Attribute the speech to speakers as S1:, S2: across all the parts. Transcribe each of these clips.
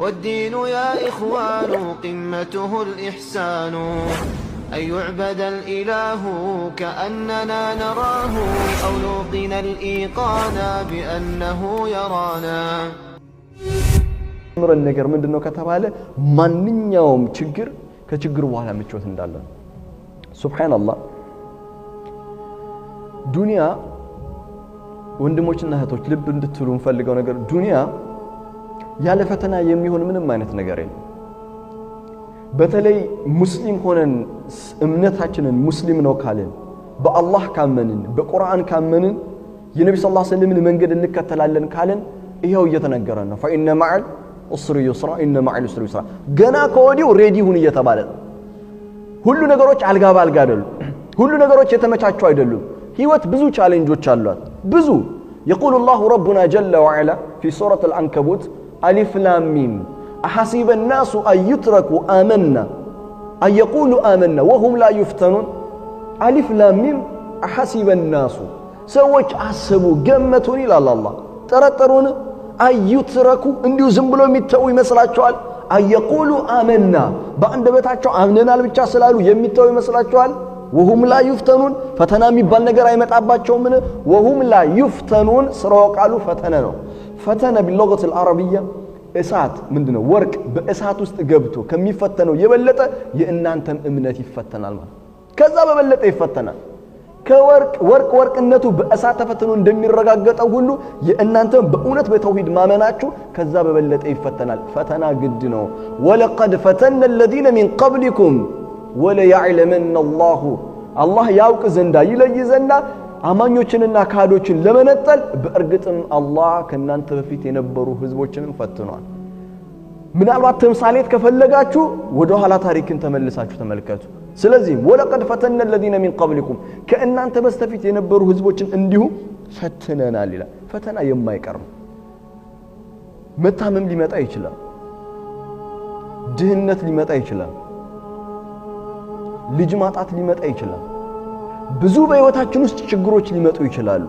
S1: والدين يا إخوان قمته الإحسان أن يعبد الإله كأننا نراه أو نوقن الإيقان بأنه يرانا
S2: ምረ ነገር ምንድነው ከተባለ ማንኛውም ችግር ከችግሩ በኋላ ምቾት እንዳለ ሱብሃንአላህ ዱንያ ወንድሞችና እህቶች ልብ እንድትሉ እንፈልገው ነገር ዱንያ ያለ ፈተና የሚሆን ምንም አይነት ነገር የለም በተለይ ሙስሊም ሆነን እምነታችንን ሙስሊም ነው ካለን በአላህ ካመንን በቁርአን ካመንን የነብዩ ሰለላሁ ዐለይሂ ወሰለም መንገድ እንከተላለን ካለን ይሄው እየተነገረን ነው فإن مع العسر يسرا إن مع العسر يسرا ገና ከወዲው ሬዲ ሁን እየተባለ ሁሉ ነገሮች አልጋ ባልጋ አይደሉም ሁሉ ነገሮች የተመቻቹ አይደሉም ህይወት ብዙ ቻሌንጆች አሏት ብዙ يقول الله ربنا جل وعلا في سورة العنكبوت ألف لام ميم أحسب الناس أن يتركوا آمنا أن يقولوا آمنا وهم لا يفتنون ألف لام ميم أحسب الناس سوّج أحسبوا جمتون إلى الله ترى أن يتركوا انديو زنبلو ميتو يمسلاچوال أن يقولوا آمنا باندبتاچو آمننا لبቻ ስላሉ የሚተው ይመስላችኋል وهم لا يفتنون ፈተና የሚባል ነገር አይመጣባቸውም وهم لا يفتنون ስራው ቃሉ ፈተና ነው ፈተና باللغة العربية እሳት ምንድነው ወርቅ በእሳት ውስጥ ገብቶ ከሚፈተነው የበለጠ የእናንተም እምነት ይፈተናል ማለት ከዛ በበለጠ ይፈተናል ወርቅነቱ በእሳት ተፈትኖ እንደሚረጋገጠው ሁሉ የእናንተም በእውነት በተውሂድ ማመናችሁ ከዛ በበለጠ ይፈተናል ፈተና ግድ ነው ወለቀድ ፈተነ الذين من قبلكم ولا يعلمن الله ያውቅ ዘንዳ ይለይ ዘንዳ አማኞችንና ካዶችን ለመነጠል በእርግጥም አላህ ከናንተ በፊት የነበሩ ህዝቦችንም ፈትኗል ምናልባት ተምሳሌት ከፈለጋችሁ ወደ ኋላ ታሪክን ተመልሳችሁ ተመልከቱ ስለዚህ ወለቀድ ፈተነ الذين من قبلكم ከእናንተ በስተፊት የነበሩ ህዝቦችን እንዲሁ ፈትነናል ይላል ፈተና የማይቀር መታመም ሊመጣ ይችላል ድህነት ሊመጣ ይችላል ልጅ ማጣት ሊመጣ ይችላል ብዙ በህይወታችን ውስጥ ችግሮች ሊመጡ ይችላሉ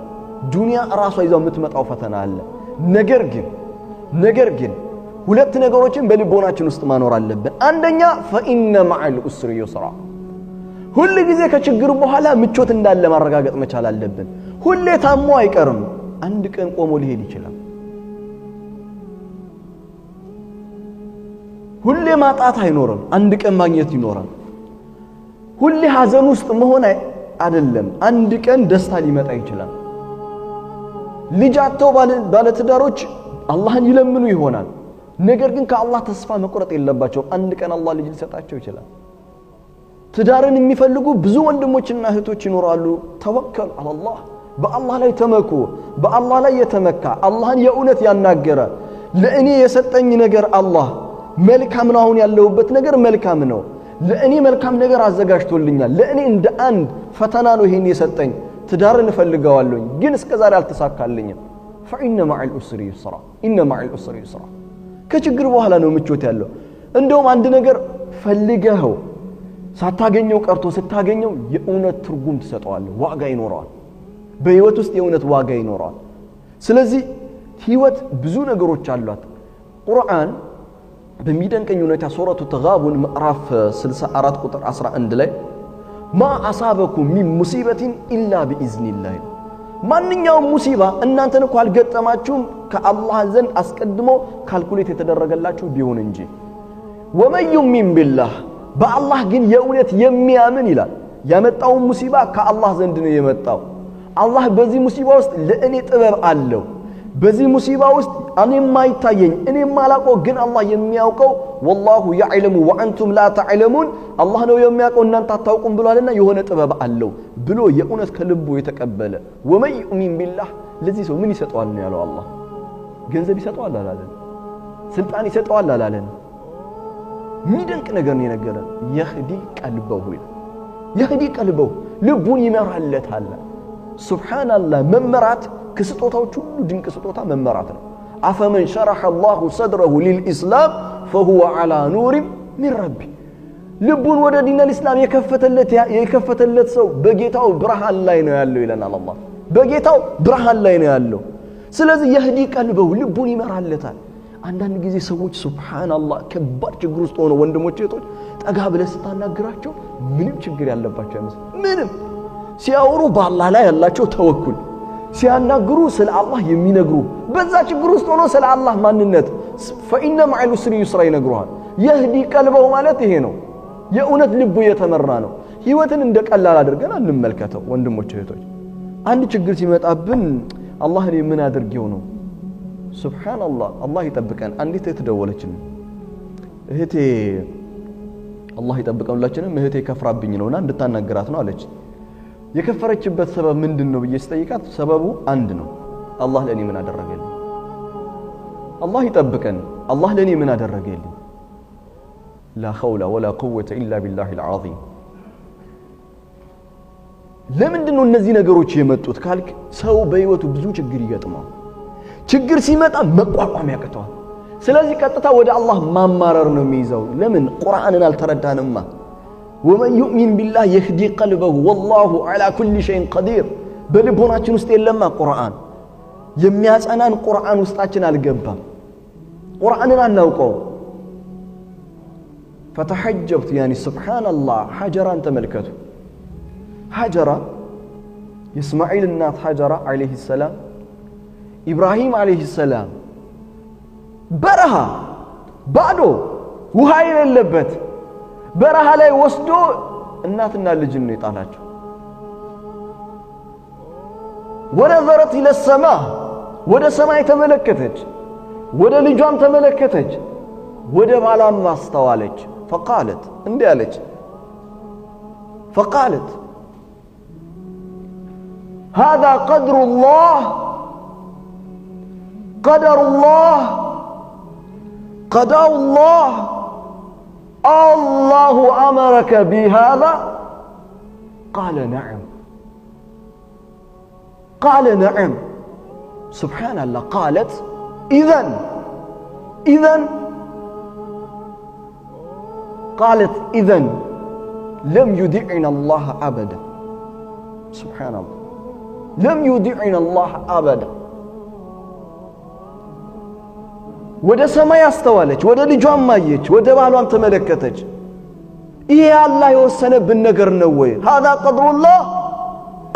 S2: ዱንያ ራሷ ይዛው የምትመጣው ፈተና አለ ነገር ግን ሁለት ነገሮችን በልቦናችን ውስጥ ማኖር አለብን አንደኛ فإن مع العسر يسرا ሁሉ ጊዜ ከችግር በኋላ ምቾት እንዳለ ማረጋገጥ መቻል አለብን ሁሌ ታሞ አይቀርም አንድ ቀን ቆሞ ሊሄድ ይችላል ሁሌ ማጣት አይኖርም አንድ ቀን ማግኘት ይኖራል ሁሌ ሐዘን ውስጥ መሆን አይደለም አንድ ቀን ደስታ ሊመጣ ይችላል ልጅአቸው ባለትዳሮች አላህን ይለምኑ ይሆናል ነገር ግን ከአላህ ተስፋ መቁረጥ የለባቸው አንድ ቀን አላህ ልጅ ሊሰጣቸው ይችላል ትዳርን የሚፈልጉ ብዙ ወንድሞችና እህቶች ይኖራሉ ተወከል አላህ በአላህ ላይ ተመኩ በአላህ ላይ የተመካ አላህን የእውነት ያናገረ ለእኔ የሰጠኝ ነገር አላህ መልካም ነው አሁን ያለውበት ነገር መልካም ነው ለእኔ መልካም ነገር አዘጋጅቶልኛል ለእኔ እንደ አንድ ፈተና ነው ይሄን የሰጠኝ ትዳርን ፈልገዋለሁ ግን እስከዛሬ አልተሳካልኝም فإن مع العسر يسرا إن مع العسر يسرا ከችግር በኋላ ነው ምቾት ያለው እንደውም አንድ ነገር ፈልገው ሳታገኘው ቀርቶ ስታገኘው የእውነት ትርጉም ተሰጠዋለህ ዋጋ ይኖራል በህይወት ውስጥ የእውነት ዋጋ ይኖራል ስለዚህ ህይወት ብዙ ነገሮች አሏት ቁርአን በሚደንቀኝ ሁኔታ ሱረቱ ተጋቡን ምዕራፍ 64 ቁጥር 11 ላይ ማ አሳበኩም ሚን ሙሲበቲን ኢላ ቢኢዝኒላህ ማንኛውም ሙሲባ እናንተን እኮ አልገጠማችሁም ከአላህ ዘንድ አስቀድሞ ካልኩሌት የተደረገላችሁ ቢሆን እንጂ ወመን ዩሚን ቢላህ በአላህ ግን የእውነት የሚያምን ይላል ያመጣው ሙሲባ ከአላህ ዘንድ ነው የመጣው አላህ በዚህ ሙሲባ ውስጥ ለእኔ ጥበብ አለው በዚህ ሙሲባ ውስጥ እኔ ማይታየኝ እኔ ማላቀው ግን አላህ የሚያውቀው والله يعلم وانتم لا تعلمون አላህ ነው የሚያውቀው እናንተ አታውቁም ብሏልና የሆነ ጥበብ አለው ብሎ የእውነት ከልቡ የተቀበለ ወመን ዩሚን ቢላህ ለዚህ ሰው ምን ይሰጠዋል ነው ያለው አላህ ገንዘብ ይሰጠዋል አላለን ስልጣን ይሰጠዋል አላለን ሚደንቅ ነገር ነው የነገረን يهدي قلبه ልቡን ይመራለታል ሱብሃንአላህ መመራት ከስጦታዎች ሁሉ ድንቅ ስጦታ መመራት ነው አፈመን شرح الله صدره للاسلام فهو على نور من ربه ልቡን ወደ ዲን الاسلام የከፈተለት ሰው በጌታው ብርሃን ላይ ነው ያለው ይለናል አላህ በጌታው ብርሃን ላይ ነው ያለው ስለዚህ يهدي قلبه ልቡን ይመራለታል አንዳንድ ጊዜ ሰዎች ሱብሃንአላህ ከባድ ችግር ውስጥ ሆነው ወንድሞቼ እህቶች ጠጋ ብለህ ስታናግራቸው ምንም ችግር ያለባቸው አይመስልም። ምንም ሲያወሩ በአላህ ላይ ያላቸው ተወኩል ሲያናግሩ ስለ አላህ የሚነግሩ በዛ ችግር ውስጥ ሆነው ስለ አላህ ማንነት فإن مع العسر يسرا ይነግሩሃል። يهدي قلبه ማለት ይሄ ነው። የእውነት ልቡ የተመራ ነው። ህይወትን እንደቀላል አድርገን አንመልከተው ወንድሞቼ እህቶች። አንድ ችግር ሲመጣብን አላህ እኔ ምን አድርጌው ነው? ሱብሃንአላህ አላህ ይጠብቀን። አንዲት እህት ደወለችልኝ። እህቴ አላህ ይጠብቀን ሁላችንም እህቴ ከፍራብኝ ነውና እንድታናገራት ነው አለች። የከፈረችበት ሰበብ ምንድነው ብዬ ስጠይቃት ሰበቡ አንድ ነው። አላህ ለኔ ምን አደረገልኝ? አላህ ይጠብቀን። አላህ ለኔ ምን አደረገልኝ? لا حول ولا قوة إلا بالله العظيم ለምንድነው እነዚህ ነገሮች የመጡት ካልክ ሰው በህይወቱ ብዙ ችግር ይገጥማል። ችግር ሲመጣ መቋቋም ያቅተዋል። ስለዚህ ቀጥታ ወደ አላህ ማማረር ነው የሚይዘው። ለምን ቁርአንን አልተረዳንማ። ومن يؤمن بالله يهدي قلبه والله على كل شيء قدير በልቦናችን ውስጥ የለማ ቁርአን የሚያጸናን ቁርአን ውስጣችን አልገባም። ቁርአንን አናውቀው فتحجبت يعني سبحان الله حجرا تملكته حجرة إسماعيل النات حجرة عليه السلام إبراهيم عليه السلام برها بعده وهاي اللبت برها لا يوسدو النات النار لجنة طالعه ونظرت إلى السماء ودا سماء تملكتج ودا لجام تملكتج ودا بالام ما استوالج فقالت اندي قالت فقالت هذا قدر الله قدر الله قضاء الله الله أمرك بهذا قال نعم قال نعم سبحان الله قالت إذن قالت إذن لم يدعنا الله أبدا سبحان الله لم يدعنا الله أبدا وده سما يستوالج وده لجوان مايج وده بالوام تملكتج إيه الله يوسنا بالنقر نوي هذا قدر الله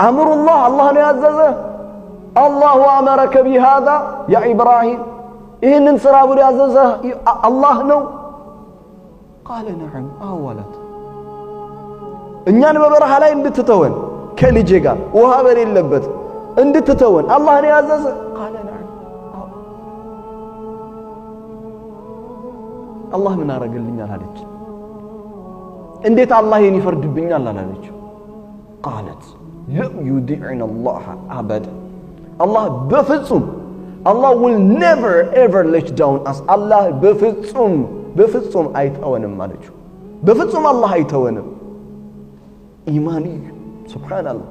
S2: أمر الله الله نعززه الله أمرك بهذا يا إبراهيم إيه ننصر أبو نعززه الله نو قال نعم أولد إنيان ببرها لا اندتتون كالي جيغا وهابر اللبت اندتتون الله نعززه قال نعم الله من أرقل لنا هالك انديت الله ينفرد بنا لنا قالت لم يدعنا الله أبدا الله بفتصم Allah will never ever let down us Allah بفتصم አይተወንም ማለችው በፍጹም አላህ አይተወንም ኢማኒ ሱብሃንአላህ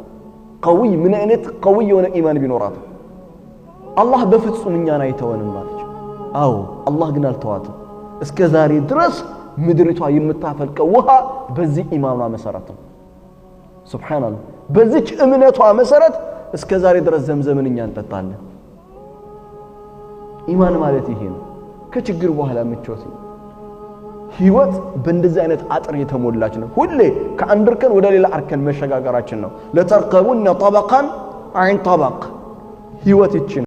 S2: قوي ምን አይነት قوي የሆነ ኢማን ቢኖራት አላህ በፍጹም እኛን አይተወንም ማለችው አዎ አላህ ግን አልተዋትም እስከ ዛሬ ድረስ ምድሪቷ የምታፈልቀው ውሃ በዚህ ኢማኗ መሰረት ነው ሱብሃንአላህ በዚች እምነቷ መሰረት እስከ ዛሬ ድረስ ዘምዘምን እኛ እንጠጣለን ኢማን ማለት ይሄ ነው ከችግር በኋላ ምቾት ህይወት በእንደዚህ አይነት አጥር የተሞላች ነው ሁሌ ከአንድ እርከን ወደ ሌላ እርከን መሸጋገራችን ነው ለተርቀቡን طبقا عن طبق ህይወት ይችን